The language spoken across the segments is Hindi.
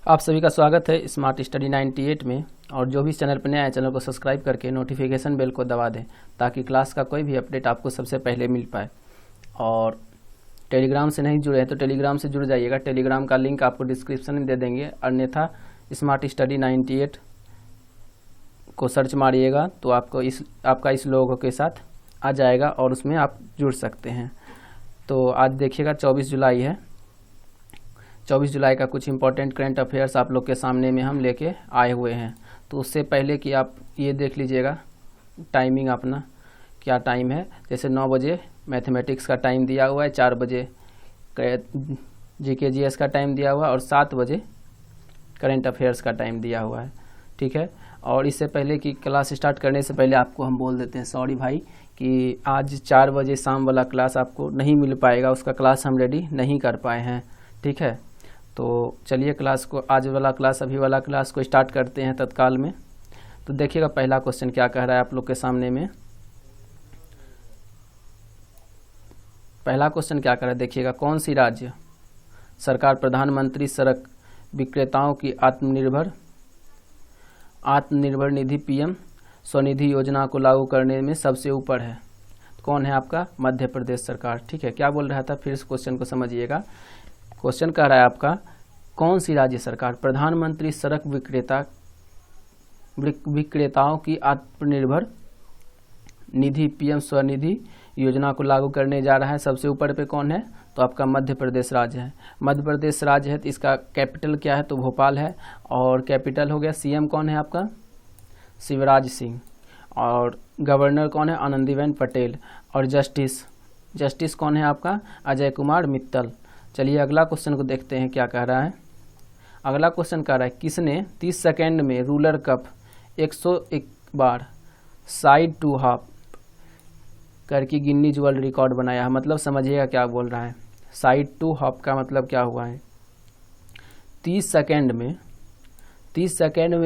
आप सभी का स्वागत है स्मार्ट स्टडी 98 में। और जो भी चैनल पर नया है चैनल को सब्सक्राइब करके नोटिफिकेशन बेल को दबा दें ताकि क्लास का कोई भी अपडेट आपको सबसे पहले मिल पाए। और टेलीग्राम से नहीं जुड़े हैं तो टेलीग्राम से जुड़ जाइएगा। टेलीग्राम का लिंक आपको डिस्क्रिप्शन में दे देंगे, अन्यथा स्मार्ट स्टडी 98 को सर्च मारिएगा तो आपका इस लोगों के साथ आ जाएगा और उसमें आप जुड़ सकते हैं। तो आज देखिएगा 24 जुलाई है। 24 जुलाई का कुछ इंपॉर्टेंट करंट अफेयर्स आप लोग के सामने में हम लेके आए हुए हैं। तो उससे पहले कि आप ये देख लीजिएगा टाइमिंग अपना क्या टाइम है। जैसे 9 बजे मैथमेटिक्स का टाइम दिया हुआ है, 4 बजे जीके जीएस का टाइम दिया हुआ है और 7 बजे करंट अफेयर्स का टाइम दिया हुआ है। ठीक है। और इससे पहले कि क्लास स्टार्ट करने से पहले आपको हम बोल देते हैं सॉरी भाई कि आज 4 बजे शाम वाला क्लास आपको नहीं मिल पाएगा, उसका क्लास हम रेडी नहीं कर पाए हैं। ठीक है। तो चलिए क्लास को, आज वाला क्लास, अभी वाला क्लास को स्टार्ट करते हैं तत्काल में। तो देखिएगा पहला क्वेश्चन क्या कह रहा है आप लोग के सामने में। पहला क्वेश्चन क्या कह रहा है देखिएगा, कौन सी राज्य सरकार प्रधानमंत्री सड़क विक्रेताओं की आत्मनिर्भर निधि पीएम स्वनिधि योजना को लागू करने में सबसे ऊपर है? कौन है आपका? मध्य प्रदेश सरकार। ठीक है। क्या बोल रहा था फिर इस क्वेश्चन को समझिएगा। क्वेश्चन कह रहा है आपका, कौन सी राज्य सरकार प्रधानमंत्री सड़क विक्रेताओं की आत्मनिर्भर निधि पीएम स्वनिधि योजना को लागू करने जा रहा है? सबसे ऊपर पे कौन है? तो आपका मध्य प्रदेश राज्य है। मध्य प्रदेश राज्य है तो इसका कैपिटल क्या है? तो भोपाल है। और कैपिटल हो गया। सीएम कौन है आपका? शिवराज सिंह। और गवर्नर कौन है? आनंदीबेन पटेल। और जस्टिस कौन है आपका? अजय कुमार मित्तल। चलिए अगला क्वेश्चन को देखते हैं क्या कह रहा है। अगला क्वेश्चन कह रहा है, किसने 30 सेकेंड में रूलर कप 101 बार साइड टू हाफ करके गिनीज वर्ल्ड रिकॉर्ड बनाया है? मतलब समझिएगा क्या बोल रहा है। साइड टू हाफ का मतलब क्या हुआ है? 30 सेकेंड में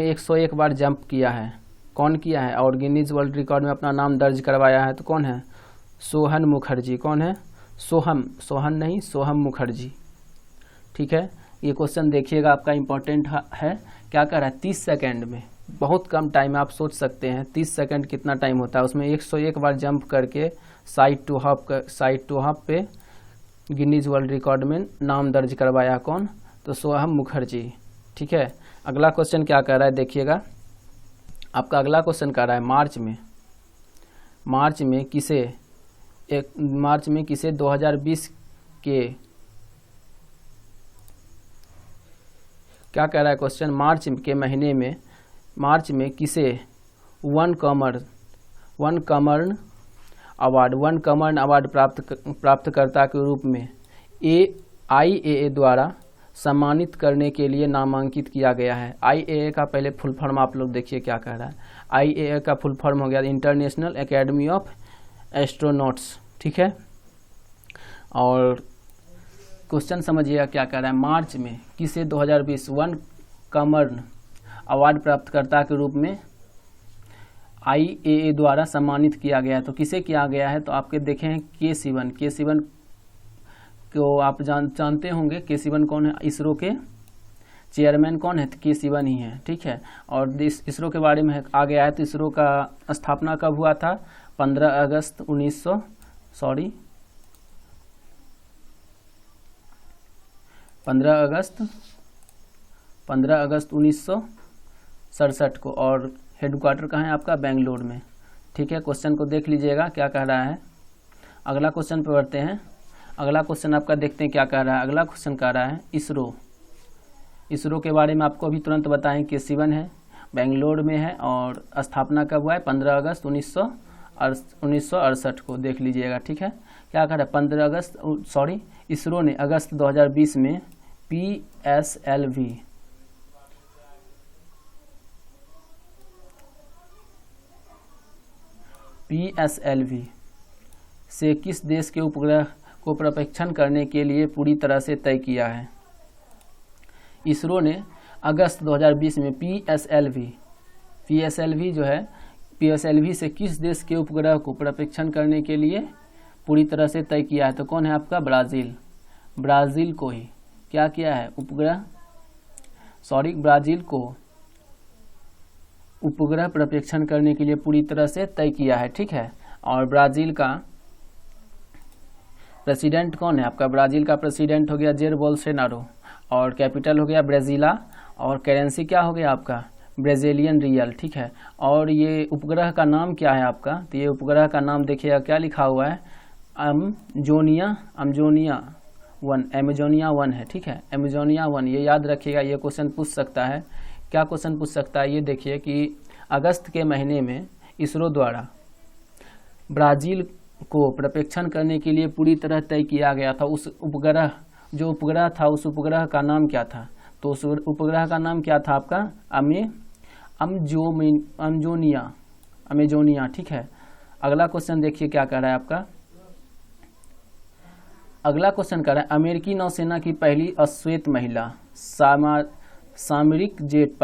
101 बार जंप किया है। कौन किया है? और गिनीज वर्ल्ड रिकॉर्ड में अपना नाम दर्ज करवाया है। तो कौन है? सोहन मुखर्जी। कौन है? सोहम मुखर्जी। ठीक है। ये क्वेश्चन देखिएगा आपका इम्पोर्टेंट है। क्या कर रहा है? 30 सेकेंड में, बहुत कम टाइम। आप सोच सकते हैं 30 सेकेंड कितना टाइम होता है। उसमें 101 बार जंप करके साइड टू हाफ पे गिनीज वर्ल्ड रिकॉर्ड में नाम दर्ज करवाया। कौन? तो सोहम मुखर्जी। ठीक है। अगला क्वेश्चन क्या कह रहा है देखिएगा। आपका अगला क्वेश्चन कह रहा है, मार्च में किसे 2020 के, क्या कह रहा है क्वेश्चन, मार्च के महीने में मार्च में किसे वन कमर्न अवार्ड प्राप्तकर्ता के रूप में IAA द्वारा सम्मानित करने के लिए नामांकित किया गया है? IAA का पहले फुल फॉर्म आप लोग देखिए क्या कह रहा है। IAA का फुल फॉर्म हो गया इंटरनेशनल एकेडमी ऑफ एस्ट्रोनॉट्स। ठीक है। और क्वेश्चन समझिएगा क्या कह रहा है। मार्च में किसे 2020 वन कमर्न अवार्ड प्राप्तकर्ता के रूप में IAA द्वारा सम्मानित किया गया है? तो किसे किया गया है? तो आपके देखे हैं के सिवन को आप जानते होंगे। के सिवन कौन है? इसरो के चेयरमैन कौन है? के सिवन ही है। ठीक है। और इसरो के बारे में आ गया है। तो इसरो का स्थापना कब हुआ था? 15 अगस्त 1967 को। और हेडक्वार्टर कहाँ है आपका? बेंगलोर में। ठीक है। क्वेश्चन को देख लीजिएगा क्या कह रहा है। अगला क्वेश्चन पे बढ़ते हैं। अगला क्वेश्चन आपका देखते हैं क्या कह रहा है। अगला क्वेश्चन कह रहा है, इसरो के बारे में आपको अभी तुरंत बताएं। के सिवन है, बेंगलोर में है और स्थापना कब हुआ है? 15 अगस्त 1968 को। देख लीजिएगा। ठीक है। क्या कह रहा है? इसरो ने अगस्त 2020 में PSLV से किस देश के उपग्रह को प्रक्षेपण करने के लिए पूरी तरह से तय किया है? इसरो ने अगस्त 2020 में PSLV से किस देश के उपग्रह को प्रक्षेपण करने के लिए पूरी तरह से तय किया है? तो कौन है आपका? ब्राज़ील को ही क्या किया है? उपग्रह ब्राजील को उपग्रह प्रक्षेपण करने के लिए पूरी तरह से तय किया है, ठीक है। और ब्राजील का प्रेसिडेंट कौन है आपका? ब्राजील का प्रेसिडेंट हो गया जेर बोल्सोनारो, और कैपिटल हो गया ब्राजीला, और करेंसी क्या हो गया आपका? ब्राजीलियन रियल, ठीक है। और ये उपग्रह का नाम क्या है आपका? तो ये उपग्रह का नाम देखिएगा क्या लिखा हुआ है, एमेजोनिया 1 है, ठीक है, एमेजोनिया 1। ये याद रखिएगा, ये क्वेश्चन पूछ सकता है। क्या क्वेश्चन पूछ सकता है ये देखिए कि अगस्त के महीने में इसरो द्वारा ब्राजील को प्रक्षेपण करने के लिए पूरी तरह तय किया गया था। उस उपग्रह जो उपग्रह था, उस उपग्रह का नाम क्या था? तो उस उपग्रह का नाम क्या था आपका? अमेजोनिया, ठीक है। अगला क्वेश्चन देखिए क्या कह रहा है आपका। अगला क्वेश्चन कह रहा है अमेरिकी नौसेना की पहली अश्वेत महिला सामरिक जेट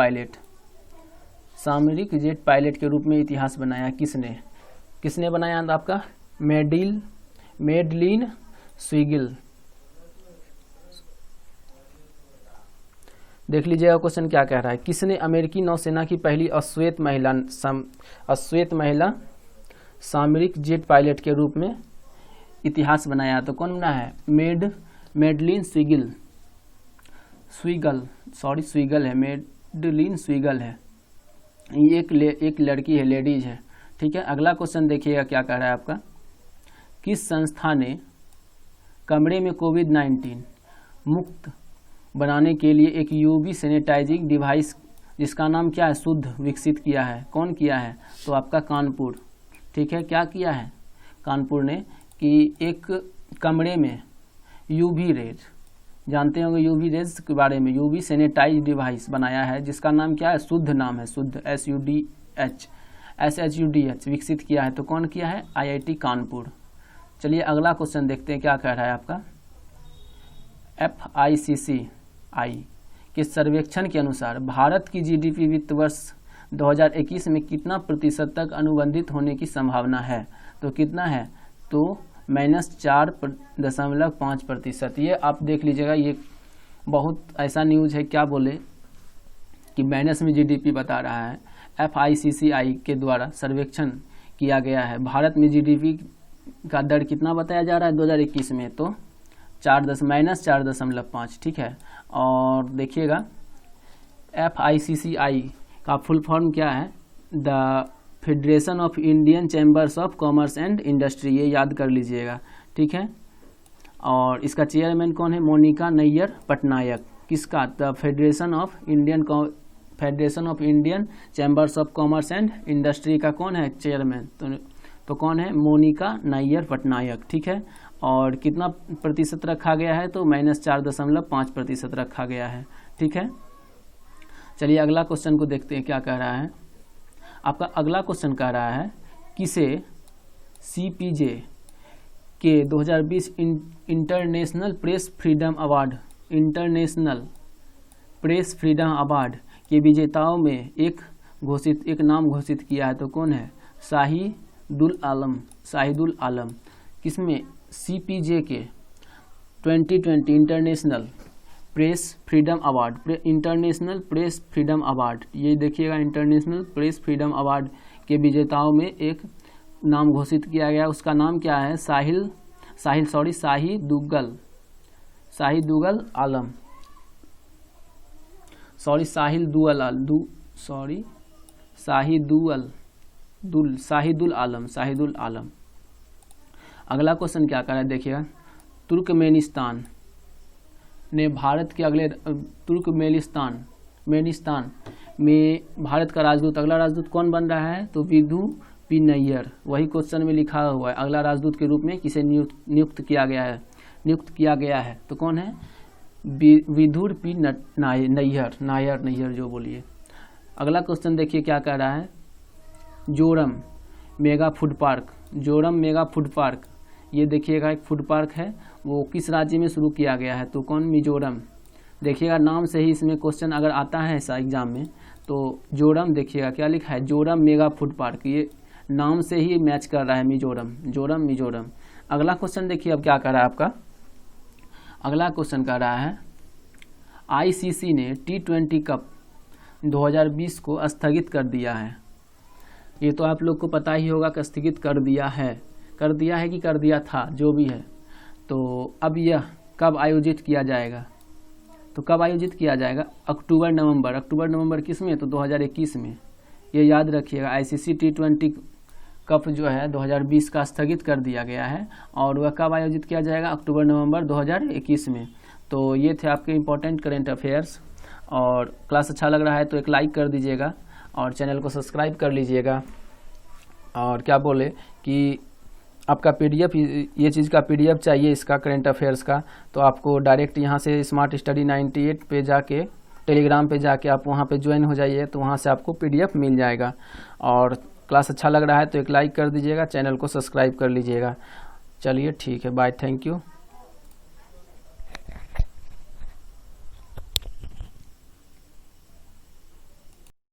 पायलट के रूप में इतिहास बनाया किसने बनाया था आपका? मेडलिन स्वीगिल। देख लीजिएगा क्वेश्चन क्या कह रहा है, किसने अमेरिकी नौसेना की पहली अश्वेत महिला सामरिक जेट पायलट के रूप में इतिहास बनाया? तो कौन बना है? मेडलिन स्वीगल है, मेडलिन स्वीगल है। ये एक लड़की है, लेडीज है, ठीक है। अगला क्वेश्चन देखिएगा क्या कह रहा है आपका, किस संस्था ने कमरे में कोविड-19 मुक्त बनाने के लिए एक यूवी सैनिटाइजिंग डिवाइस जिसका नाम क्या है? शुद्ध, विकसित किया है? कौन किया है? तो आपका कानपुर, ठीक है। क्या किया है कानपुर ने कि एक कमरे में यूवी रेज, जानते होंगे यूवी रेज के बारे में, यूवी सैनिटाइज डिवाइस बनाया है जिसका नाम क्या है? शुद्ध नाम है, शुद्ध, SHUDH विकसित किया है। तो कौन किया है? IIT कानपुर। चलिए अगला क्वेश्चन देखते हैं क्या कह रहा है आपका। FICCI के सर्वेक्षण के अनुसार भारत की GDP वित्त वर्ष 2021 में कितना प्रतिशत तक अनुबंधित होने की संभावना है? तो कितना है? तो -4.5%। ये आप देख लीजिएगा, ये बहुत ऐसा न्यूज है, क्या बोले कि माइनस में GDP बता रहा है। FICCI के द्वारा सर्वेक्षण किया गया है, भारत में GDP का दर कितना बताया जा रहा है 2021 में? तो -4.5, ठीक है। और देखिएगा FICCI का फुल फॉर्म क्या है? The federation of Indian chambers of commerce and industry, ये याद कर लीजिएगा, ठीक है। और इसका चेयरमैन कौन है? मोनिका नैयर पटनायक। किसका? The federation of Indian chambers of commerce and industry का कौन है चेयरमैन? तो कौन है? मोनिका नैयर पटनायक, ठीक है। और कितना प्रतिशत रखा गया है? तो -4.5% रखा गया है, ठीक है। चलिए अगला क्वेश्चन को देखते हैं क्या कह रहा है आपका। अगला क्वेश्चन कह रहा है किसे CPJ के 2020 इंटरनेशनल प्रेस फ्रीडम अवार्ड के विजेताओं में एक नाम घोषित किया है? तो कौन है? शाहिदुल आलम। किसमें? CPJ के 2020 इंटरनेशनल प्रेस फ्रीडम अवार्ड, ये देखिएगा, इंटरनेशनल प्रेस फ्रीडम अवार्ड के विजेताओं में एक नाम घोषित किया गया। उसका नाम क्या है? शाहिदुल आलम। अगला क्वेश्चन क्या कर रहा है देखिएगा, तुर्कमेनिस्तान में भारत का राजदूत, अगला राजदूत कौन बन रहा है? तो विधु पी नैयर। वही क्वेश्चन में लिखा हुआ है, अगला राजदूत के रूप में किसे नियुक्त किया गया है? तो कौन है? विधुर पी नैयर जो बोलिए। अगला क्वेश्चन देखिए क्या कह रहा है, जोरम मेगा फूड पार्क, ये देखिएगा एक फूड पार्क है, वो किस राज्य में शुरू किया गया है? तो कौन? मिजोरम। देखिएगा नाम से ही इसमें क्वेश्चन अगर आता है ऐसा एग्जाम में, तो जोरम, देखिएगा क्या लिखा है, जोरम मेगा फूड पार्क, ये नाम से ही मैच कर रहा है, मिजोरम। अगला क्वेश्चन देखिए अब क्या कर रहा है आपका। अगला क्वेश्चन कर रहा है आईसीसी ने T20 कप 2020 को स्थगित कर दिया है। ये तो आप लोग को पता ही होगा कि स्थगित कर दिया है कि कर दिया था, जो भी है। तो अब यह कब आयोजित किया जाएगा? तो कब आयोजित किया जाएगा? अक्टूबर नवंबर किस में? तो 2021 में। ये याद रखिएगा, आईसीसी T20 कप जो है 2020 का स्थगित कर दिया गया है और वह कब आयोजित किया जाएगा? अक्टूबर नवंबर 2021 में। तो ये थे आपके इम्पोर्टेंट करेंट अफेयर्स। और क्लास अच्छा लग रहा है तो एक लाइक कर दीजिएगा और चैनल को सब्सक्राइब कर लीजिएगा। और क्या बोले कि आपका पीडीएफ, ये चीज़ का पीडीएफ चाहिए इसका, करेंट अफेयर्स का, तो आपको डायरेक्ट यहाँ से स्मार्ट स्टडी 98 पे जाके, टेलीग्राम पे जाके आप वहाँ पे ज्वाइन हो जाइए, तो वहाँ से आपको पीडीएफ मिल जाएगा। और क्लास अच्छा लग रहा है तो एक लाइक कर दीजिएगा, चैनल को सब्सक्राइब कर लीजिएगा। चलिए ठीक है, बाय, थैंक यू।